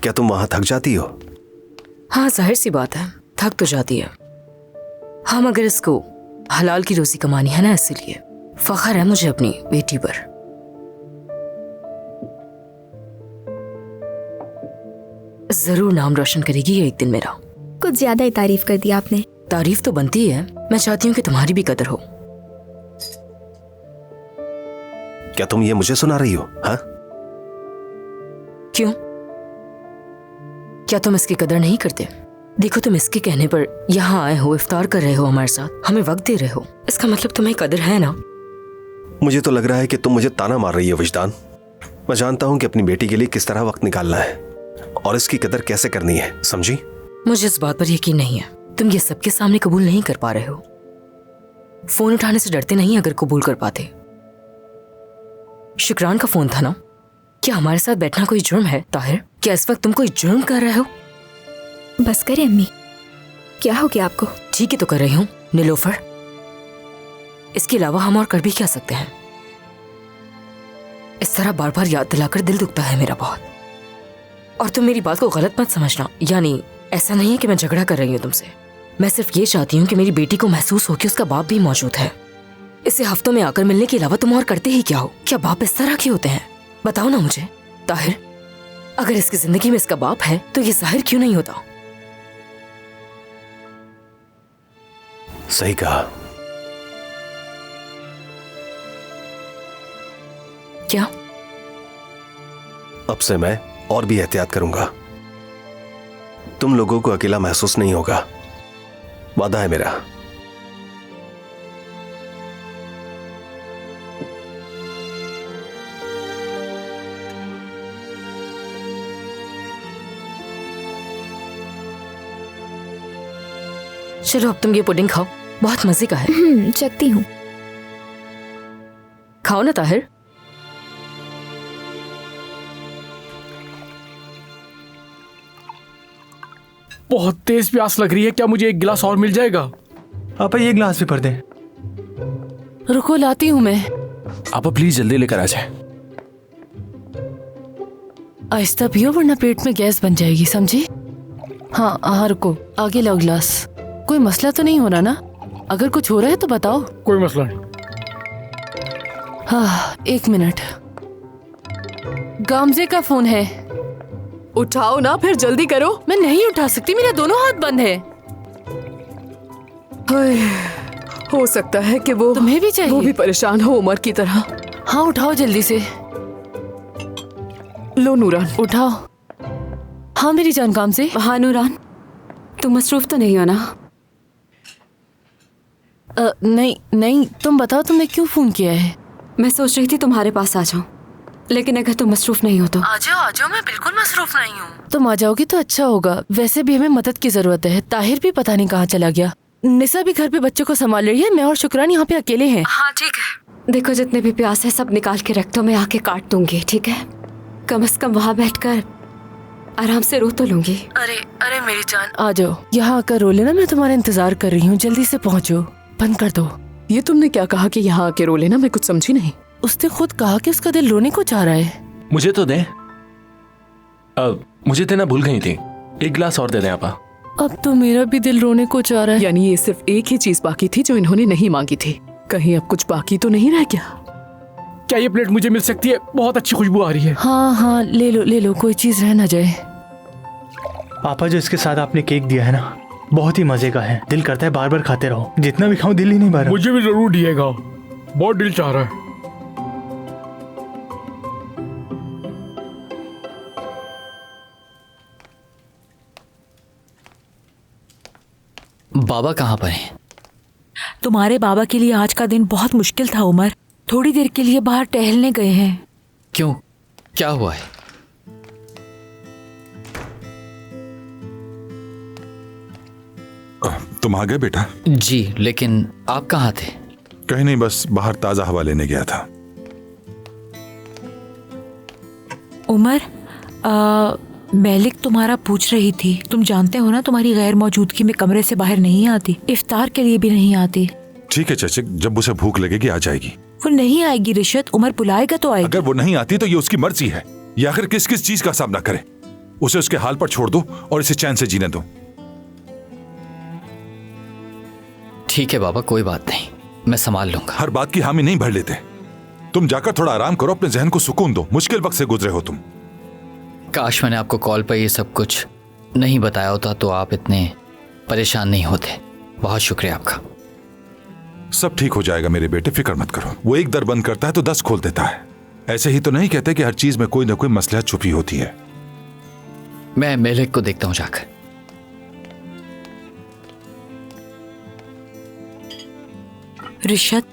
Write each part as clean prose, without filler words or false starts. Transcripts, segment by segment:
क्या तुम वहां थक जाती हो? हाँ, जाहिर सी बात है, थक तो जाती है। हाँ, मगर इसको हलाल की रोजी कमानी है ना, इसीलिए फख्र है मुझे अपनी बेटी पर। जरूर नाम रोशन करेगी ये एक दिन मेरा। कुछ ज्यादा ही तारीफ कर दी आपने। तारीफ तो बनती है, मैं चाहती हूँ कि तुम्हारी भी कदर हो। क्या तुम ये मुझे सुना रही हो? हाँ, क्यों? क्या तुम इसकी कदर नहीं करते? देखो, तुम इसके कहने पर यहाँ आए हो, इफ्तार कर रहे हो हमारे साथ, हमें वक्त दे रहे हो, इसका मतलब तुम्हें कदर है ना? मुझे तो लग रहा है कि तुम मुझे ताना मार रही हो विजदान। मैं जानता हूं कि अपनी बेटी के लिए किस तरह वक्त निकालना है और इसकी कदर कैसे करनी है, समझी? मुझे इस बात पर यकीन नहीं है, तुम ये सबके सामने कबूल नहीं कर पा रहे हो। फोन उठाने से डरते नहीं अगर कबूल कर पाते। शुक्रान का फोन था ना? क्या हमारे साथ बैठना कोई जुर्म है ताहिर? क्या इस वक्त तुम कोई जुर्म कर रहे हो? बस करें अम्मी, क्या हो गया आपको? ठीक ही तो कर रही हूँ नीलोफर, इसके अलावा हम और कर भी क्या सकते हैं? इस तरह बार बार याद दिलाकर दिल दुखता है मेरा बहुत। और तुम मेरी बात को गलत मत समझना, यानी ऐसा नहीं है कि मैं झगड़ा कर रही हूँ तुमसे। मैं सिर्फ ये चाहती हूँ कि मेरी बेटी को महसूस हो कि उसका बाप भी मौजूद है। इसे हफ्तों में आकर मिलने के अलावा तुम और करते ही क्या हो? क्या बाप इस तरह के होते हैं? बताओ ना मुझे ताहिर, अगर इसकी जिंदगी में इसका बाप है तो ये जाहिर क्यों नहीं होता? सही कहा। क्या? अब से मैं और भी एहतियात करूंगा। तुम लोगों को अकेला महसूस नहीं होगा, वादा है मेरा। चलो अब तुम ये पुडिंग खाओ, बहुत मजे का है। चखती हूँ। खाओ ना ताहिर। बहुत तेज प्यास लग रही है, क्या मुझे एक गिलास और मिल जाएगा? आप ये गिलास भी भर दें। रुको, लाती हूँ मैं। आप प्लीज जल्दी लेकर आ जाए। आहिस्ता पियो वरना पेट में गैस बन जाएगी, समझी? हाँ हाँ, रुको, आगे लो गिलास। कोई मसला तो नहीं हो रहा ना? अगर कुछ हो रहा है तो बताओ। कोई मसला नहीं। हाँ, एक मिनट, गामजे का फोन है। उठाओ ना, फिर जल्दी करो। मैं नहीं उठा सकती, मेरे दोनों हाथ बंद है। हो सकता है कि वो तुम्हें भी चाहिए? वो भी परेशान हो उमर की तरह। हाँ उठाओ जल्दी से। लो नूरान, उठाओ। हाँ मेरी जान, गामजे। हाँ नूरान, तुम मसरूफ तो नहीं हो ना? नहीं नहीं, तुम बताओ तुमने क्यों फोन किया है? मैं सोच रही थी तुम्हारे पास आ जाऊं, लेकिन अगर तुम मसरूफ नहीं हो तो। आ जाओ, मैं बिल्कुल मसरूफ नहीं हूँ। तुम आ जाओगी तो अच्छा होगा। वैसे भी हमें मदद की जरूरत है। ताहिर भी पता नहीं कहाँ चला गया। निसा भी घर पे बच्चों को संभाल रही है। मैं और शुक्रान यहाँ पे अकेले हैं। हाँ ठीक है। देखो, जितने भी प्याज है सब निकाल के रख दो, मैं आके काट दूंगी, ठीक है? कम से कम वहाँ बैठकर आराम से रो तो लूंगी। अरे मेरी जान, आ जाओ। यहाँ आकर रो लेना, मैं तुम्हारा इंतजार कर रही हूँ। जल्दी से पहुँचो, बंद कर दो। ये तुमने क्या कहा कि यहाँ आके रो लेना? मैं कुछ समझी नहीं। उसने खुद कहा कि उसका दिल रोने को चाह रहा है। मुझे तो दे। मुझे देना भूल गई थी। एक गिलास और दे दें आपा। अब तो मेरा भी दिल रोने को चाह रहा है। यानी ये सिर्फ एक ही चीज बाकी थी जो इन्होंने नहीं मांगी थी। कहीं अब कुछ बाकी तो नहीं रह गया? क्या ये प्लेट मुझे मिल सकती है? बहुत अच्छी खुशबू आ रही है। हाँ, ले लो, कोई चीज रह ना जाए। पापा, जो इसके साथ आपने केक दिया है ना, बहुत ही मजे का है। दिल करता है बार बार खाते रहो। जितना भी खाऊं दिल ही नहीं भर रहा। मुझे भी जरूर दिएगा, बहुत दिल चाह रहा है। बाबा कहाँ पर हैं? तुम्हारे बाबा के लिए आज का दिन बहुत मुश्किल था उमर। थोड़ी देर के लिए बाहर टहलने गए हैं। क्यों, क्या हुआ है? तुम आ गए बेटा? जी, लेकिन आप कहाँ थे? कहीं नहीं, बस बाहर ताजा हवा लेने गया था। उमर, मैलिक तुम्हारा पूछ रही थी। तुम जानते हो ना, तुम्हारी गैर मौजूदगी में कमरे से बाहर नहीं आती, इफ्तार के लिए भी नहीं आती। ठीक है चाचा, जब उसे भूख लगेगी आ जाएगी। वो नहीं आएगी रिशत, उमर बुलाएगा तो आएगी। अगर वो नहीं आती तो ये उसकी मर्जी है। ये आखिर किस किस चीज का सामना करे? उसे उसके हाल पर छोड़ दो और इसे चैन से जीने दो। ठीक है बाबा, कोई बात नहीं, मैं संभाल लूंगा। हर बात की हामी नहीं भर लेते। तुम जाकर थोड़ा आराम करो, अपने जहन को सुकून दो। मुश्किल वक्त से गुजरे हो तुम। काश मैंने आपको कॉल पर ये सब कुछ नहीं बताया होता तो आप इतने परेशान नहीं होते। बहुत शुक्रिया आपका। सब ठीक हो जाएगा मेरे बेटे, फिक्र मत करो। वो एक दर बंद करता है तो 10 खोल देता है। ऐसे ही तो नहीं कहते कि हर चीज में कोई ना कोई मसलहत छुपी होती है। मैं मेलिक को देखता हूं जाकर। रिशत,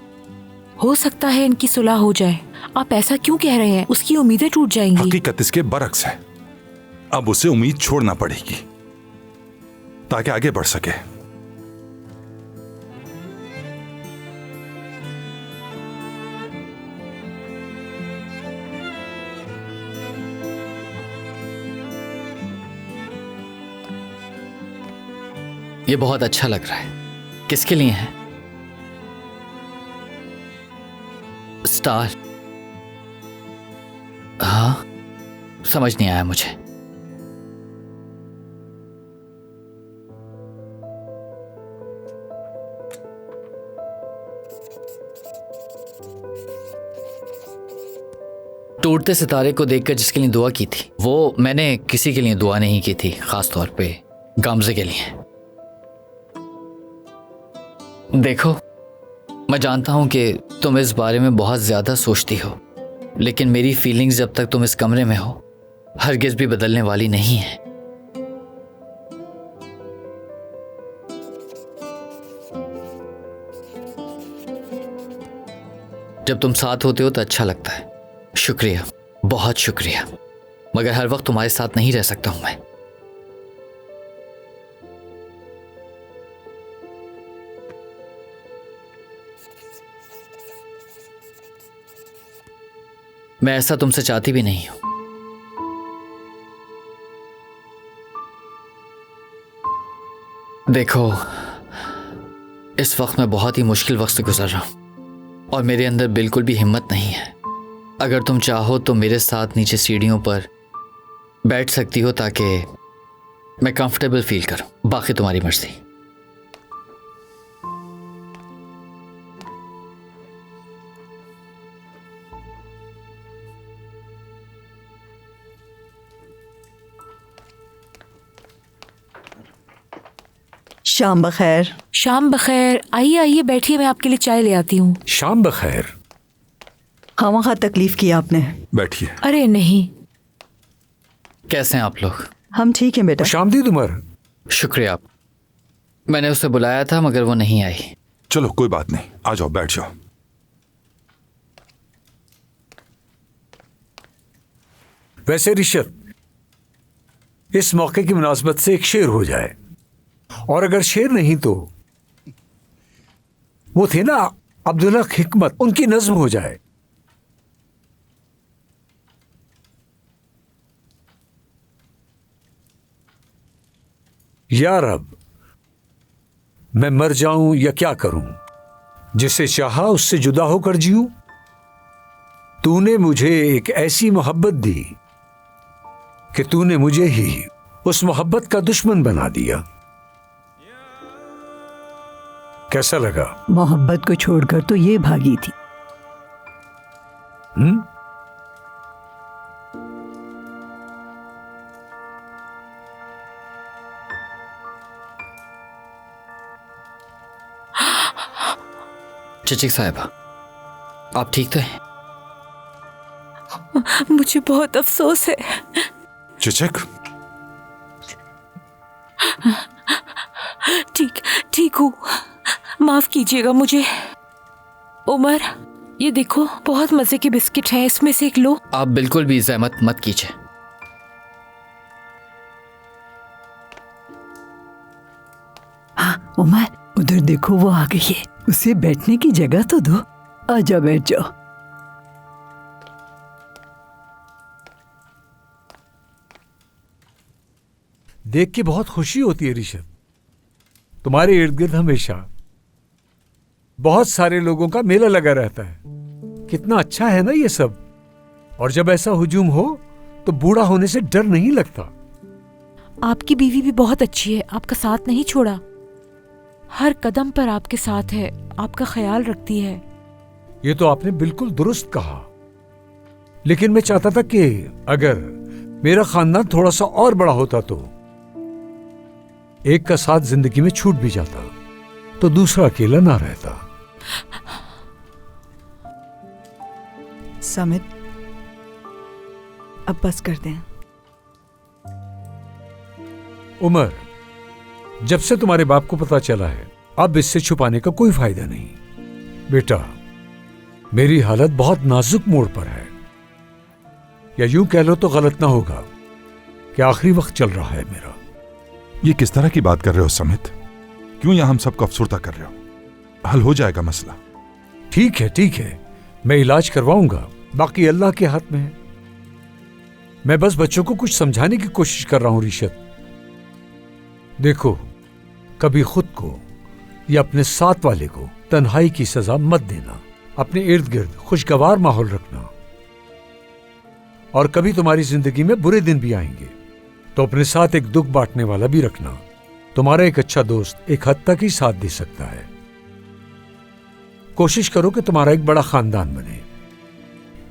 हो सकता है इनकी सुलह हो जाए। आप ऐसा क्यों कह रहे हैं? उसकी उम्मीदें टूट जाएंगी। हकीकत इसके बरक्स है। अब उसे उम्मीद छोड़ना पड़ेगी ताकि आगे बढ़ सके। ये बहुत अच्छा लग रहा है। किसके लिए है? स्टार? हाँ, समझ नहीं आया मुझे। टूटते सितारे को देखकर जिसके लिए दुआ की थी, वो मैंने किसी के लिए दुआ नहीं की थी, खास तौर पे गामजे के लिए। देखो, मैं जानता हूं कि तुम इस बारे में बहुत ज्यादा सोचती हो, लेकिन मेरी फीलिंग्स जब तक तुम इस कमरे में हो हरगिज भी बदलने वाली नहीं है। जब तुम साथ होते हो तो अच्छा लगता है। शुक्रिया, बहुत शुक्रिया, मगर हर वक्त तुम्हारे साथ नहीं रह सकता हूं मैं। मैं ऐसा तुमसे चाहती भी नहीं हूं। देखो, इस वक्त मैं बहुत ही मुश्किल वक्त से गुजर रहा हूं और मेरे अंदर बिल्कुल भी हिम्मत नहीं है। अगर तुम चाहो तो मेरे साथ नीचे सीढ़ियों पर बैठ सकती हो ताकि मैं कंफर्टेबल फील करूं। बाकी तुम्हारी मर्जी। शाम बखैर। शाम बखैर। आइए आइए बैठिए, मैं आपके लिए चाय ले आती हूँ। शाम बखैर। खामखा तकलीफ की आपने। बैठिए। अरे नहीं। कैसे हैं आप लोग? हम ठीक हैं बेटा। शामदीद उमर। शुक्रिया। मैंने उसे बुलाया था मगर वो नहीं आई। चलो कोई बात नहीं, आ जाओ, बैठ जाओ। वैसे रिशत, इस मौके की मुनासबत से एक शेर हो जाए, और अगर शेर नहीं तो वो थे ना अब्दुल्ला हिकमत, उनकी नज्म हो जाए। या रब, मैं मर जाऊं या क्या करूं, जिसे चाहा उससे जुदा होकर जीऊं। तूने मुझे एक ऐसी मोहब्बत दी कि तूने मुझे ही उस मोहब्बत का दुश्मन बना दिया। कैसा लगा? मोहब्बत को छोड़कर तो ये भागी थी। चिचिक साहिबा, आप ठीक तो हैं? मुझे बहुत अफसोस है। चिचिक, ठीक हूँ, माफ कीजिएगा मुझे। उमर, ये देखो, बहुत मजे के बिस्किट हैं, इसमें से एक लो। आप बिल्कुल भी ज़हमत मत कीजिए। हाँ उमर, उधर देखो, वो आ गई है। उसे बैठने की जगह तो दो। आजा, बैठ जाओ। देख के बहुत खुशी होती है रिशत, तुम्हारे इर्द गिर्द हमेशा बहुत सारे लोगों का मेला लगा रहता है। कितना अच्छा है ना ये सब। और जब ऐसा हुजूम हो तो बूढ़ा होने से डर नहीं लगता। आपकी बीवी भी बहुत अच्छी है, आपका साथ नहीं छोड़ा, हर कदम पर आपके साथ है, आपका ख्याल रखती है। ये तो आपने बिल्कुल दुरुस्त कहा, लेकिन मैं चाहता था कि अगर मेरा खानदान थोड़ा सा और बड़ा होता तो एक का साथ जिंदगी में छूट भी जाता तो दूसरा अकेला ना रहता। समित, अब बस कर दें। उमर, जब से तुम्हारे बाप को पता चला है, अब इससे छुपाने का कोई फायदा नहीं। बेटा, मेरी हालत बहुत नाजुक मोड़ पर है, या यूं कह लो तो गलत ना होगा कि आखिरी वक्त चल रहा है मेरा। ये किस तरह की बात कर रहे हो समित? क्यों यहां हम सबको अफसुर्दा कर रहे हो? हल हो जाएगा मसला। ठीक है, मैं इलाज करवाऊंगा, बाकी अल्लाह के हाथ में है। मैं बस बच्चों को कुछ समझाने की कोशिश कर रहा हूं। रिशत, देखो, कभी खुद को या अपने साथ वाले को तन्हाई की सजा मत देना। अपने इर्द गिर्द खुशगवार माहौल रखना, और कभी तुम्हारी जिंदगी में बुरे दिन भी आएंगे तो अपने साथ एक दुख बांटने वाला भी रखना। तुम्हारा एक अच्छा दोस्त एक हद तक ही साथ दे सकता है। कोशिश करो कि तुम्हारा एक बड़ा खानदान बने,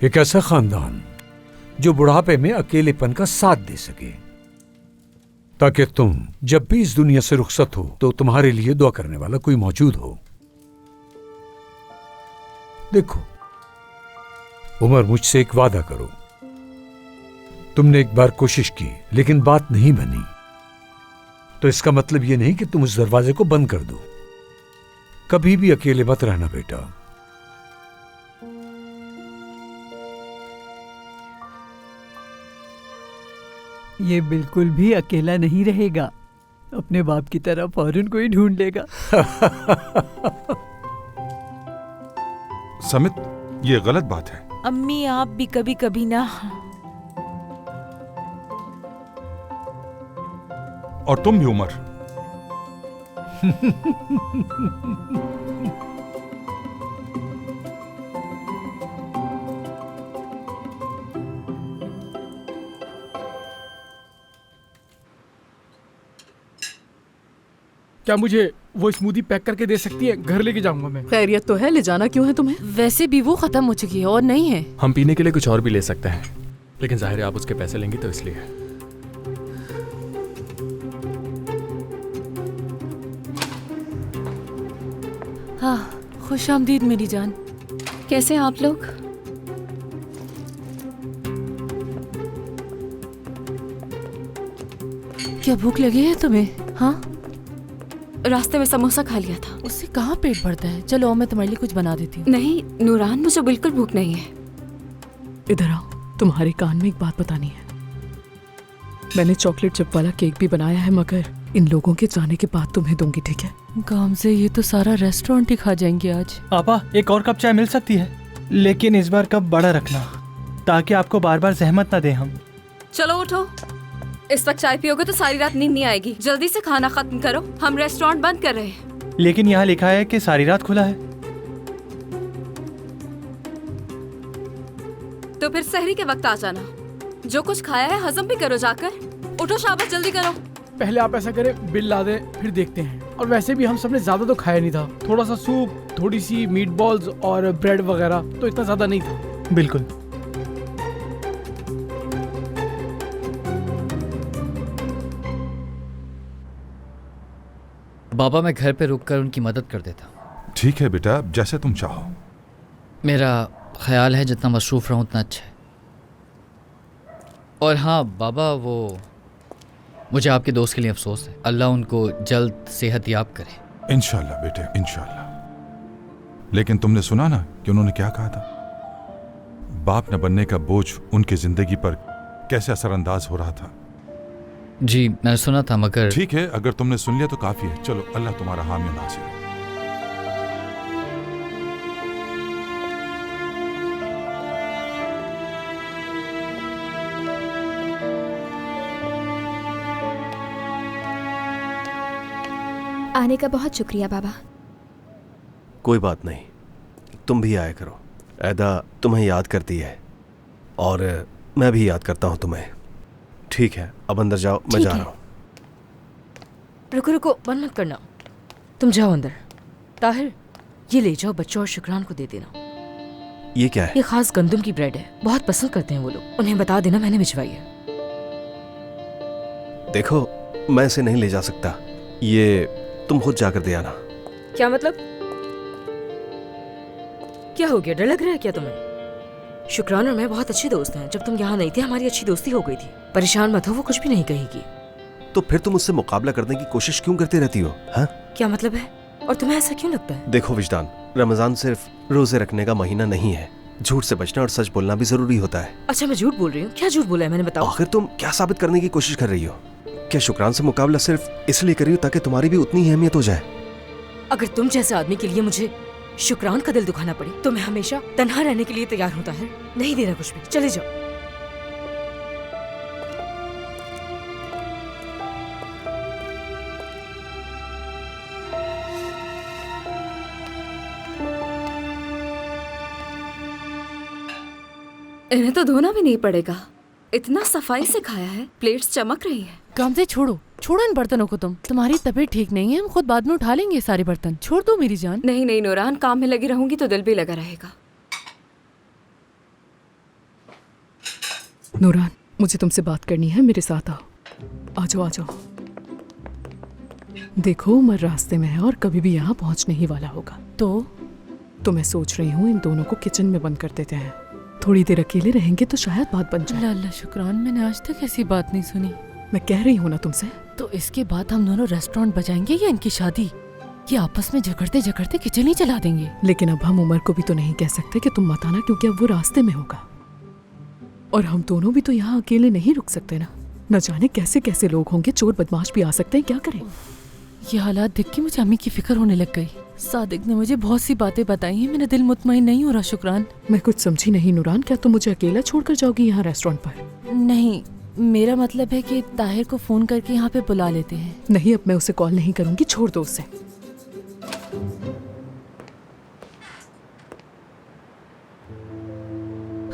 एक ऐसा खानदान जो बुढ़ापे में अकेलेपन का साथ दे सके, ताकि तुम जब भी इस दुनिया से रुखसत हो तो तुम्हारे लिए दुआ करने वाला कोई मौजूद हो। देखो उमर, मुझसे एक वादा करो। तुमने एक बार कोशिश की लेकिन बात नहीं बनी, तो इसका मतलब यह नहीं कि तुम उस दरवाजे को बंद कर दो। कभी भी अकेले मत रहना बेटा। ये बिल्कुल भी अकेला नहीं रहेगा, अपने बाप की तरह फौरन कोई ढूंढ लेगा। समित, ये गलत बात है। अम्मी, आप भी कभी कभी ना। और तुम भी उमर। क्या मुझे वो स्मूदी पैक करके दे सकती है? घर लेके जाऊंगा मैं। खैरियत तो है, ले जाना क्यों है तुम्हें? वैसे भी वो खत्म हो चुकी है और नहीं है। हम पीने के लिए कुछ और भी ले सकते हैं, लेकिन जाहिर है आप उसके पैसे लेंगी तो इसलिए। हाँ, खुश आमदीद मेरी जान। कैसे हैं आप लोग? क्या भूख लगी है तुम्हें? हाँ, रास्ते में समोसा खा लिया था। उससे कहाँ पेट भरता है। चलो मैं तुम्हारे लिए कुछ बना देती हूँ। नहीं नूरान, मुझे बिल्कुल भूख नहीं है। इधर आओ, तुम्हारे कान में एक बात बतानी है। मैंने चॉकलेट चिप वाला केक भी बनाया है, मगर इन लोगों के जाने के बाद तुम्हें दूंगी, ठीक है? काम से ये तो सारा रेस्टोरेंट ही खा जाएंगे आज। आपा, एक और कप चाय मिल सकती है, लेकिन इस बार कप बड़ा रखना, ताकि आपको बार बार जहमत ना दे हम। चलो उठो, इस वक्त चाय पियोगे तो सारी रात नींद नहीं आएगी। जल्दी से खाना खत्म करो, हम रेस्टोरेंट बंद कर रहे हैं। लेकिन यहाँ लिखा है कि सारी रात खुला है। तो फिर सहरी के वक्त आ जाना। जो कुछ खाया है हजम भी करो जाकर। उठो, शाबाश, जल्दी करो। पहले आप ऐसा करें, बिल ला दे, फिर देखते हैं। और वैसे भी हम सबने ज्यादा तो खाया नहीं था, थोड़ा सा सूप, थोड़ी सी मीट बॉल्स और ब्रेड वगैरह, तो इतना ज्यादा नहीं था। बिल्कुल। बाबा, मैं घर पे रुककर उनकी मदद कर देता हूँ। ठीक है बेटा, जैसे तुम चाहो। मेरा ख्याल है जितना मसरूफ रहूँ उतना अच्छा है। और हाँ बाबा, वो मुझे आपके दोस्त के लिए अफसोस है। अल्लाह उनको जल्द सेहत याब करे। इंशाल्लाह बेटे, इंशाल्लाह। लेकिन तुमने सुना ना कि उन्होंने क्या कहा था? बाप न बनने का बोझ उनकी जिंदगी पर कैसे असरअंदाज हो रहा था। जी मैंने सुना था, मगर ठीक है, अगर तुमने सुन लिया तो काफी है। चलो, अल्लाह तुम्हारा हामी और नासिर है। आने का बहुत शुक्रिया बाबा। कोई बात नहीं, तुम भी आया करो। ऐदा तुम्हें याद करती है और मैं भी याद करता हूँ तुम्हें। ठीक है, अब अंदर जाओ, मैं जा रहा हूँ। रुको रुको, बंद मत करना। तुम जाओ अंदर। ताहिर, ये ले जाओ, बच्चों और शुक्रान को दे देना। ये क्या है? ये खास गंदम की ब्रेड है, बहुत पसंद करते हैं वो लोग। उन्हें बता देना मैंने भिजवाई है। देखो, मैं इसे नहीं ले जा सकता, ये तुम खुद जाकर दे आना। क्या मतलब? क्या हो गया, डर लग रहा है क्या तुम्हें? शुक्रान और मैं बहुत अच्छे दोस्त हैं। जब तुम यहाँ नहीं थे हमारी अच्छी दोस्ती हो गई थी। परेशान मत हो, वो कुछ भी नहीं कहेगी। तो फिर तुम उससे मुकाबला करने की कोशिश क्यों करती रहती हो? हाँ, क्या मतलब है और तुम्हें ऐसा क्यों लगता है? देखो विजदान, रमजान सिर्फ रोजे रखने का महीना नहीं है। झूठ से बचना और सच बोलना भी जरूरी होता है। अच्छा, मैं झूठ बोल रही हूँ? क्या झूठ बोला है मैंने, बताओ। आखिर तुम क्या साबित करने की कोशिश कर रही हो? क्या शुक्रान से मुकाबला सिर्फ इसलिए कर रही हो ताकि तुम्हारी भी उतनी ही अहमियत हो जाए? अगर तुम जैसे आदमी के लिए मुझे शुक्रान का दिल दुखाना पड़े तो मैं हमेशा तन्हा रहने के लिए तैयार होता है। नहीं देना कुछ भी, चले जाओ। इन्हें तो धोना भी नहीं पड़ेगा, इतना सफाई से खाया है, प्लेट्स चमक रही है। काम से छोड़ो इन बर्तनों को। तुम्हारी तबीयत ठीक नहीं है, हम खुद बाद में उठा लेंगे सारे बर्तन। छोड़ दो मेरी जान। नहीं नहीं नूरान, काम में लगी रहूंगी तो दिल भी लगा रहेगा। नूरान, मुझे तुमसे बात करनी है, मेरे साथ आओ। आ जाओ आ जाओ। देखो उमर रास्ते में है और कभी भी यहाँ पहुँचने ही वाला होगा। तो मैं सोच रही हूँ इन दोनों को किचन में बंद कर देते हैं। थोड़ी देर अकेले रहेंगे तो शायद बात बन जाए। अल्लाह शुक्रान, मैंने आज तक ऐसी बात नहीं सुनी। मैं कह रही हूँ ना तुमसे। तो इसके बाद हम दोनों रेस्टोरेंट बजाएंगे या इनकी शादी? ये आपस में झगड़ते झगड़ते किचन ही चला देंगे। लेकिन अब हम उमर को भी तो नहीं कह सकते कि तुम मत आना, क्योंकि अब वो रास्ते में होगा। और हम दोनों भी तो यहाँ अकेले नहीं रुक सकते ना। न जाने कैसे कैसे लोग होंगे, चोर बदमाश भी आ सकते हैं, क्या करें? ये हालात देख के मुझे अम्मी की फिक्र होने लग गई। सादिक ने मुझे बहुत सी बातें बताई हैं, मेरा दिल मुतमईन नहीं हो रहा। शुक्रान, मैं कुछ समझी नहीं नूरान, क्या तुम मुझे अकेला छोड़कर जाओगी यहाँ रेस्टोरेंट पर? नहीं, मेरा मतलब है कि ताहिर को फोन करके यहाँ पे बुला लेते हैं। नहीं, अब मैं उसे कॉल नहीं करूंगी, छोड़ दो उसे।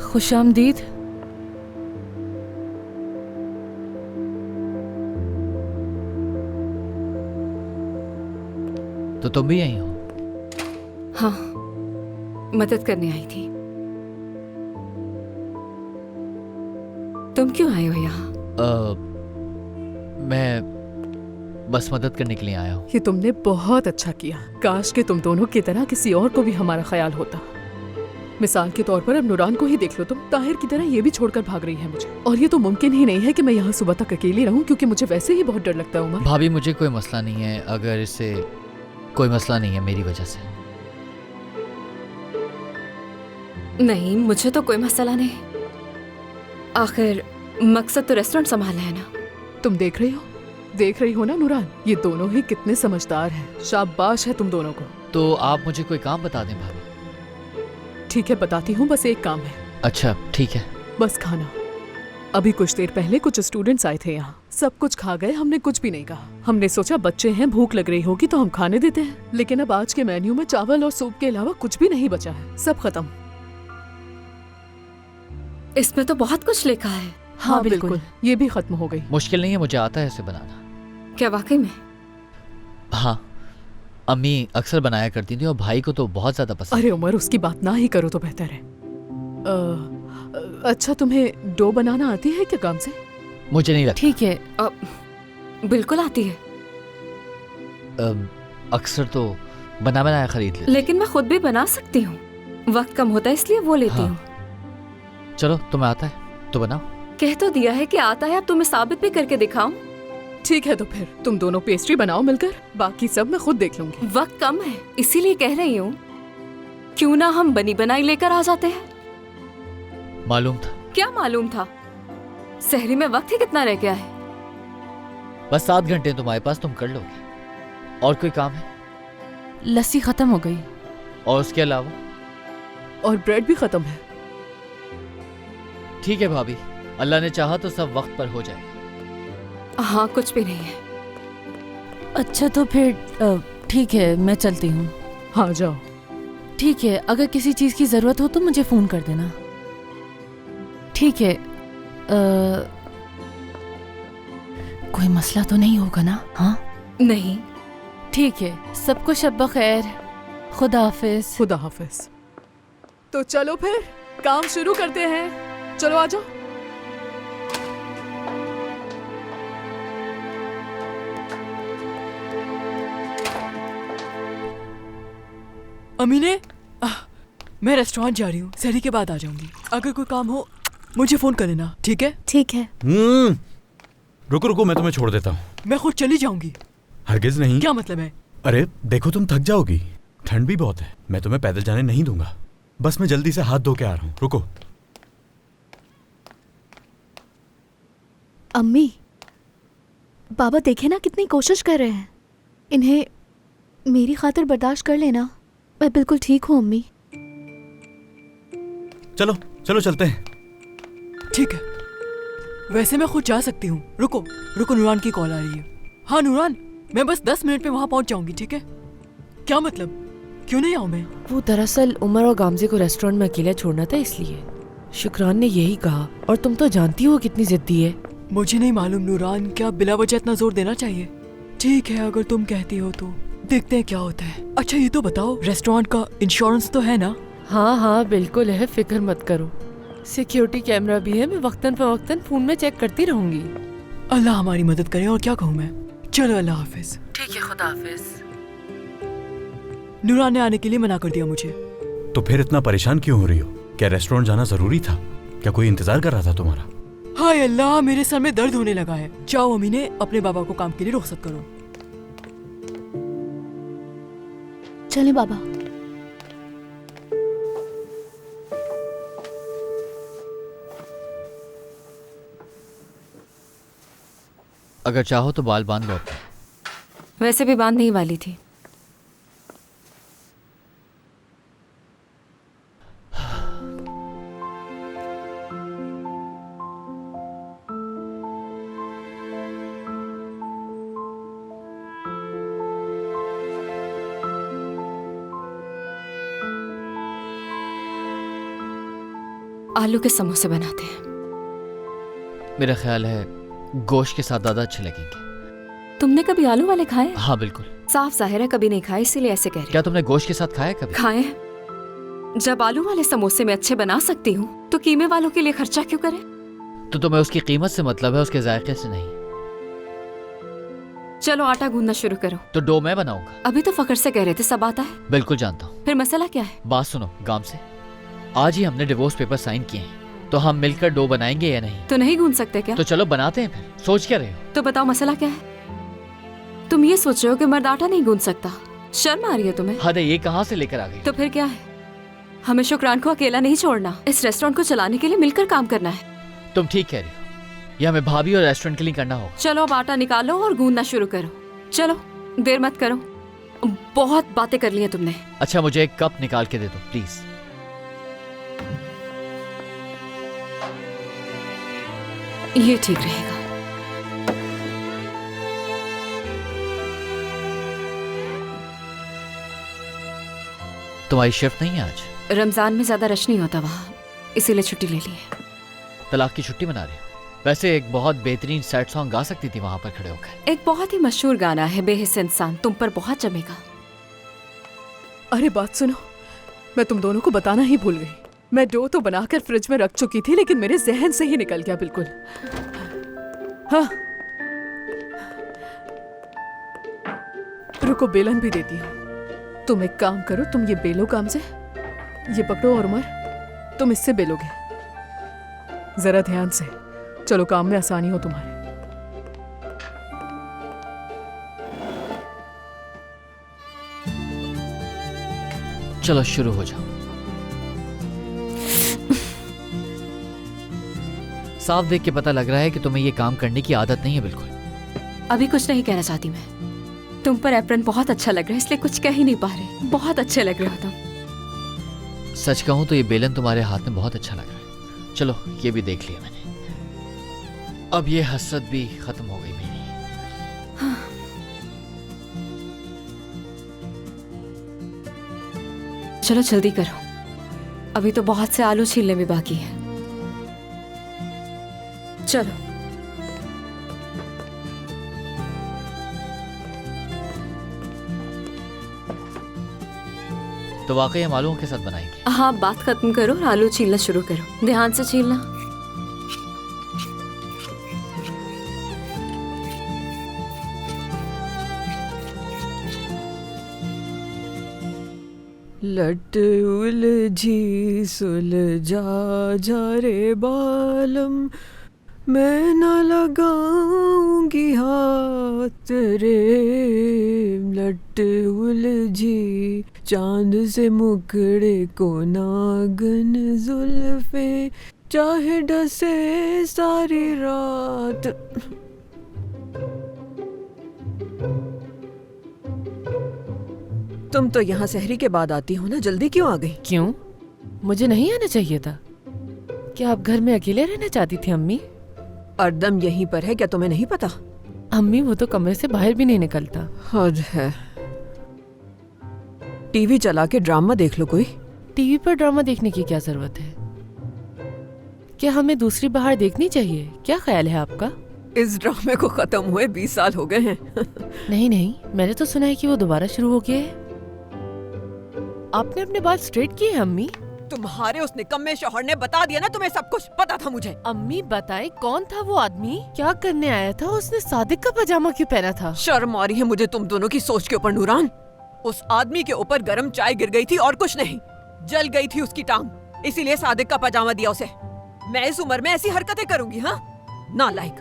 खुशामदीद। तो तुम भी यहीं हो? हाँ, मदद करने आई थी। तुम क्यों आए हो यहाँ? मैं बस मदद करने के लिए आया हूँ। ये तुमने बहुत अच्छा किया। काश कि तुम दोनों की तरह किसी और को भी हमारा ख्याल होता। मिसाल के तौर पर अब नूरान को ही देख लो, तुम ताहिर की तरह ये भी छोड़कर भाग रही है मुझे। और ये तो मुमकिन ही नहीं है कि मैं यहाँ सुबह तक अकेली रहूं, क्योंकि मुझे वैसे ही बहुत डर लगता है। उमर भाभी, मुझे कोई मसला नहीं है, अगर इससे कोई मसला नहीं है मेरी वजह से। नहीं, मुझे तो कोई मसला नहीं। आखिर मकसद तो रेस्टोरेंट संभालना है ना। तुम देख रही हो ना नूरान, ये दोनों ही कितने समझदार हैं। शाबाश है तुम दोनों को। तो आप मुझे कोई काम बता दें भाभी। ठीक है, बताती हूँ, बस एक काम है। अच्छा ठीक है। बस खाना। अभी कुछ देर पहले कुछ स्टूडेंट्स आए थे यहाँ, सब कुछ खा गए, हमने कुछ भी नहीं कहा। हमने सोचा बच्चे हैं, भूख लग रही होगी तो हम खाने देते हैं। लेकिन अब आज के मेन्यू में चावल और सूप के अलावा कुछ भी नहीं बचा है, सब खत्म। इसमें तो बहुत कुछ लिखा है। हाँ बिल्कुल, ये भी खत्म हो गई। मुश्किल नहीं है, मुझे आता है इसे बनाना। क्या वाकई में? हाँ, अम्मी अक्सर बनाया करती थी और भाई को तो बहुत ज्यादा पसंद। अरे उमर, उसकी बात ना ही करो तो बेहतर है। अच्छा, तुम्हें डो बनाना आती है क्या काम से? मुझे नहीं लगता। ठीक है, बिल्कुल आती है। अक्सर तो बना बनाया खरीद लेती। लेकिन मैं खुद भी बना सकती हूँ, वक्त कम होता है इसलिए वो लेती हूँ। चलो, तुम्हें आता है तो बनाओ। कह तो दिया है कि आता है, अब तुम्हें साबित भी करके दिखाऊं। ठीक है, तो फिर तुम दोनों पेस्ट्री बनाओ मिलकर, बाकी सब मैं खुद देख लूंगी। वक्त कम है इसीलिए कह रही हूँ, क्यों ना हम बनी बनाई लेकर आ जाते हैं। मालूम था। क्या मालूम था? सहरी में वक्त ही कितना रह गया है? बस 7 घंटे तुम्हारे पास, तुम कर लोगे। और कोई काम है? लस्सी खत्म हो गई। और उसके अलावा? और ब्रेड भी खत्म है। ठीक है भाभी, अल्लाह ने चाहा तो सब वक्त पर हो जाएगा। हाँ, कुछ भी नहीं है। अच्छा तो फिर ठीक है, मैं चलती हूँ। हाँ जाओ। ठीक है, अगर किसी चीज की जरूरत हो तो मुझे फोन कर देना। ठीक है। कोई मसला तो नहीं होगा ना? हाँ नहीं। ठीक है, सबको शब बखैर। खुदा हाफिज। खुदा हाफिज। तो चलो फिर काम शुरू करते हैं। चलो आ जाओ। अमीने, मैं रेस्टोरेंट जा रही हूँ, सहरी के बाद आ जाऊंगी। अगर कोई काम हो मुझे फोन कर देना, ठीक है? ठीक है। रुको रुको, मैं तुम्हें छोड़ देता हूँ। मैं खुद चली जाऊंगी। हरगिज नहीं। क्या मतलब है? अरे देखो, तुम थक जाओगी, ठंड भी बहुत है। मैं तुम्हें पैदल जाने नहीं दूंगा। बस मैं जल्दी से हाथ धो के आ रहा हूँ, रुको। अम्मी, बाबा देखे ना कितनी कोशिश कर रहे हैं। इन्हें मेरी खातिर बर्दाश्त कर लेना। मैं बिल्कुल ठीक हूँ अम्मी। चलो चलो चलते हैं। ठीक है, वैसे मैं खुद जा सकती हूँ। रुको रुको, नूरान की कॉल आ रही है। हाँ नूरान, मैं बस 10 मिनट में वहाँ पहुँच जाऊंगी, ठीक है? क्या मतलब, क्यों नहीं आऊँ मैं? वो दरअसल उमर और गामजे को रेस्टोरेंट में अकेले छोड़ना था, इसलिए शुक्रान ने यही कहा। और तुम तो जानती हो कितनी जिद्दी है। मुझे नहीं मालूम नूरान, क्या बिला वजह इतना जोर देना चाहिए? ठीक है, अगर तुम कहती हो तो देखते हैं क्या होता है। अच्छा ये तो बताओ, रेस्टोरेंट का इंश्योरेंस तो है ना? हाँ हाँ बिल्कुल है, फिक्र मत करो। सिक्योरिटी कैमरा भी है, मैं वक्तन फवक्तन फोन में चेक करती रहूंगी। अल्लाह हमारी मदद करे, और क्या कहूँ मैं। चलो अल्लाह हाफिज। ठीक है, खुदा हाफिज। नूरान ने आने के लिए मना कर दिया मुझे। तो फिर इतना परेशान क्यों हो रही हो? क्या रेस्टोरेंट जाना जरूरी था? क्या कोई इंतजार कर रहा था तुम्हारा? हाय अल्लाह, मेरे सर में दर्द होने लगा है। जाओ अम्मी ने अपने बाबा को काम के लिए रुखसत करो। चलें बाबा। अगर चाहो तो बाल बांध लो अपने। वैसे भी बांधने ही वाली थी। आलू के समोसे बनाते हैं। मेरा ख्याल है गोश्त के साथ ज्यादा अच्छे लगेंगे। तुमने कभी आलू वाले खाए? हाँ बिल्कुल। साफ जाहिर है कभी नहीं खाए, इसीलिए ऐसे कह रही। क्या तुमने गोश्त के साथ खाया कभी? खाए। जब आलू वाले समोसे में अच्छे बना सकती हूँ तो कीमे वालों के लिए खर्चा क्यों करें? तो तुम्हें उसकी कीमत से मतलब है, उसके जायके से नहीं। चलो आटा गूंदना शुरू करो। तो डो मैं बनाऊंगा। अभी तो फखर से कह रहे थे सब आता है। बिल्कुल जानता हूँ। फिर मसला क्या है? बात सुनो गाम से, आज ही हमने डिवोर्स पेपर साइन किए हैं, तो हम मिलकर डो बनाएंगे या नहीं? तो नहीं गूंद सकते क्या? तो चलो बनाते हैं फिर। सोच क्या रहे हो? तो बताओ मसला क्या है? तुम ये सोच रहे हो कि मर्द आटा नहीं गूंद सकता? शर्म आ रही है तुम्हें? हद है, ये कहाँ से लेकर आ गई? तो फिर क्या है? हमें शुक्रान को अकेला नहीं छोड़ना, इस रेस्टोरेंट को चलाने के लिए मिलकर काम करना है। तुम ठीक कह रही हो, ये हमें भाभी और रेस्टोरेंट के लिए करना होगा। चलो अब आटा निकालो और गूंदना शुरू करो। चलो देर मत करो, बहुत बातें कर ली हैं तुमने। अच्छा मुझे एक कप निकाल के दे दो प्लीज। ये ठीक रहेगा। तुम्हारी शिफ्ट नहीं है आज? रमजान में ज्यादा रश नहीं होता वहाँ, इसीलिए छुट्टी ले ली है। तलाक की छुट्टी मना रही हो? वैसे एक बहुत बेहतरीन सैड सॉन्ग गा सकती थी वहां पर खड़े होकर। एक बहुत ही मशहूर गाना है, बेहिस इंसान, तुम पर बहुत जमेगा। अरे बात सुनो, मैं तुम दोनों को बताना ही भूल गई। मैं डो तो बनाकर फ्रिज में रख चुकी थी, लेकिन मेरे जहन से ही निकल गया बिल्कुल। हाँ रुको, बेलन भी देती हूँ। तुम एक काम करो, तुम ये बेलो काम से, ये पकड़ो और उमर तुम इससे बेलोगे। जरा ध्यान से चलो, काम में आसानी हो तुम्हारे। चलो शुरू हो जाओ। साफ देख के पता लग रहा है कि तुम्हें ये काम करने की आदत नहीं है बिल्कुल। अभी कुछ नहीं कहना चाहती मैं। तुम पर एप्रन बहुत अच्छा लग रहा है, इसलिए कुछ कह ही नहीं पा रहे। बहुत अच्छे लग रहे हो तुम। सच कहूं तो ये बेलन तुम्हारे हाथ में बहुत अच्छा लग रहा है। चलो ये भी देख लिया मैंने, अब ये हसरत भी खत्म हो गई मेरी। हाँ। चलो जल्दी करो, अभी तो बहुत से आलू छीलने भी बाकी है। चलो तो वाकई हम आलूओं के साथ बनाएंगे। हाँ, बात खत्म करो और आलू छीलना शुरू करो। ध्यान से छीलना। लट उलझी सुलझा जा रे बालम, मैं न लगाऊंगी हाथ रे। लट उलझी चांद से मुखड़े को नागन जुल्फे, चाहे डसे सारी रात। तुम तो यहाँ सहरी के बाद आती हो ना, जल्दी क्यों आ गई? क्यों? मुझे नहीं आना चाहिए था क्या? आप घर में अकेले रहना चाहती थी अम्मी? अर्दम यहीं पर है, क्या तुम्हें नहीं पता? अम्मी वो तो कमरे से बाहर भी नहीं निकलता। हद है। टीवी चला के ड्रामा देख लो कोई। टीवी पर ड्रामा देखने की क्या जरूरत है? क्या हमें दूसरी बाहर देखनी चाहिए? क्या ख्याल है आपका? इस ड्रामे को खत्म हुए 20 साल हो गए हैं। नहीं नहीं, मैंने तो सुना है कि वो दोबारा शुरू हो गया है। आपने अपने बाल स्ट्रेट किए हैं अम्मी? तुम्हारे उस निकम्मे शौहर ने बता दिया ना तुम्हें सब कुछ। पता था मुझे। अम्मी बताएं, कौन था वो आदमी? क्या करने आया था? उसने सादिक का पजामा क्यों पहना था? शर्म आ रही है मुझे तुम दोनों की सोच के ऊपर नूरान। उस आदमी के ऊपर गरम चाय गिर गई थी और कुछ नहीं। जल गई थी उसकी टांग, इसीलिए सादिक का पजामा दिया उसे। मैं इस उम्र में ऐसी हरकतें करूंगी? हाँ, नालायक।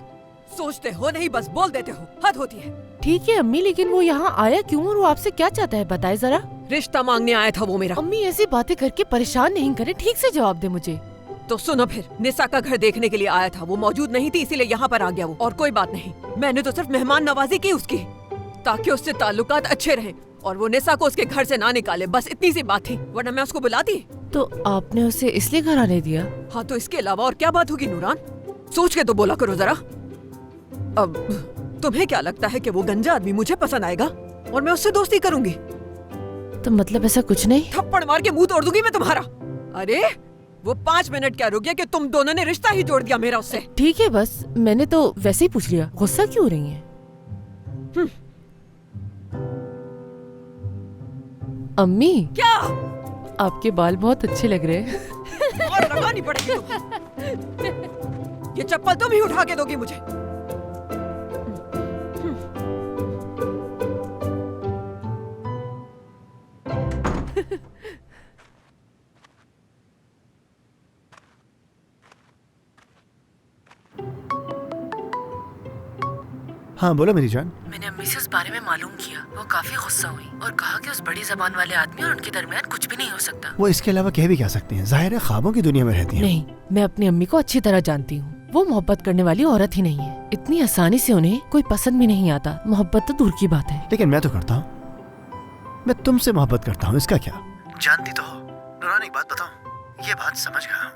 सोचते हो नहीं, बस बोल देते हो। हद होती है। ठीक है अम्मी, लेकिन वो यहाँ आया क्यों और वो आपसे क्या चाहता है? बताए जरा। रिश्ता मांगने आया था वो मेरा। अम्मी ऐसी बातें करके परेशान नहीं करे, ठीक से जवाब दे मुझे। तो सुनो फिर, निसा का घर देखने के लिए आया था, वो मौजूद नहीं थी इसीलिए यहाँ पर आ गया वो। और कोई बात नहीं, मैंने तो सिर्फ मेहमान नवाजी की उसकी, ताकि उससे ताल्लुकात अच्छे रहें और वो निसा को उसके घर से ना निकाले। बस इतनी सी बात थी, वरना मैं उसको बुलाती। तो आपने उसे इसलिए घर आने दिया? हाँ, तो इसके अलावा और क्या बात होगी नूरान? सोच के तो बोला करो जरा। अब तुम्हें क्या लगता है कि वो गंजा आदमी मुझे पसंद आएगा और मैं उससे दोस्ती करूंगी? तो मतलब ऐसा कुछ नहीं? थप्पड़ मार के मुंह तोड़ दूंगी मैं तुम्हारा। अरे वो 5 मिनट क्या रुक गया कि तुम दोनों ने रिश्ता ही जोड़ दिया मेरा उससे। ठीक है, बस मैंने तो वैसे ही पूछ लिया। गुस्सा क्यों हो रही है? अम्मी क्या? आपके बाल बहुत अच्छे लग रहे हैं। और लगानी पड़ेगी तुम्हें। ये चप्पल तुम ही उठा के दोगी मुझे। हाँ बोलो मेरी जान। मैंने अम्मी से उस बारे में मालूम किया। वो काफी गुस्सा हुई और कहा कि उस बड़ी जबान वाले आदमी और उनके दरमियान कुछ भी नहीं हो सकता। वो इसके अलावा कह भी क्या सकती हैं? जाहिर है ख्वाबों की दुनिया में रहती हैं। नहीं, मैं अपनी अम्मी को अच्छी तरह जानती हूँ। वो मोहब्बत करने वाली औरत ही नहीं है। इतनी आसानी से उन्हें कोई पसंद भी नहीं आता। मोहब्बत तो दूर की बात है। लेकिन मैं तो करता हूँ। मैं तुमसे मोहब्बत करता हूँ, इसका क्या? जानती तो हो नूरान, एक बात बताऊँ, ये बात समझ गया हूँ।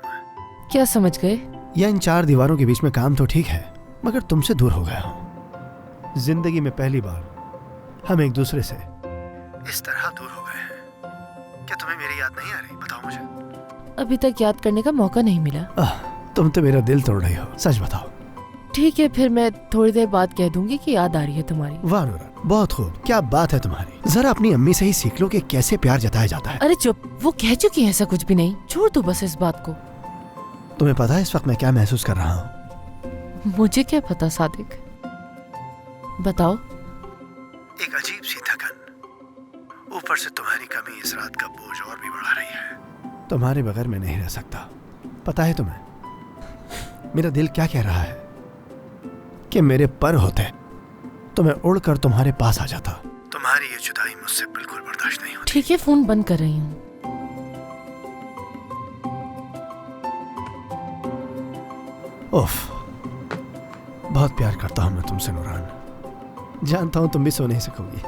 क्या समझ गए? या इन 4 दीवारों के बीच में काम तो ठीक है, मगर तुमसे दूर हो गया हूँ। जिंदगी में पहली बार हम एक दूसरे से इस तरह दूर हो गए हैं। क्या तुम्हें मेरी याद नहीं आ रही? बताओ मुझे। अभी तक याद करने का मौका नहीं मिला। तुम तो मेरा दिल तोड़ रही हो, सच बताओ। ठीक है, फिर मैं थोड़ी देर बाद कह दूंगी कि याद आ रही है तुम्हारी। वाह नूरान, बहुत खूब। क्या बात है तुम्हारी। जरा अपनी अम्मी से ही सीख लो कि कैसे प्यार जताया जाता है। अरे चुप, वो कह चुकी है, ऐसा कुछ भी नहीं। छोड़ दो बस इस बात को। तुम्हें पता है इस वक्त मैं क्या महसूस कर रहा हूँ? मुझे क्या पता सादिक, बताओ। एक अजीब सी थकन, ऊपर से तुम्हारी कमी इस रात का बोझ और भी बढ़ा रही है। तुम्हारे बगैर मैं नहीं रह सकता। पता है तुम्हें मेरा दिल क्या कह रहा है? कि मेरे पर होते तो मैं उड़कर तुम्हारे पास आ जाता। तुम्हारी ये जुदाई मुझसे बिल्कुल बर्दाश्त नहीं होती। ठीक है, फोन बंद कर रही हूँ। उफ, बहुत प्यार करता हूँ मैं तुमसे नूरान। जानता हूँ तुम भी सो नहीं सकोगी।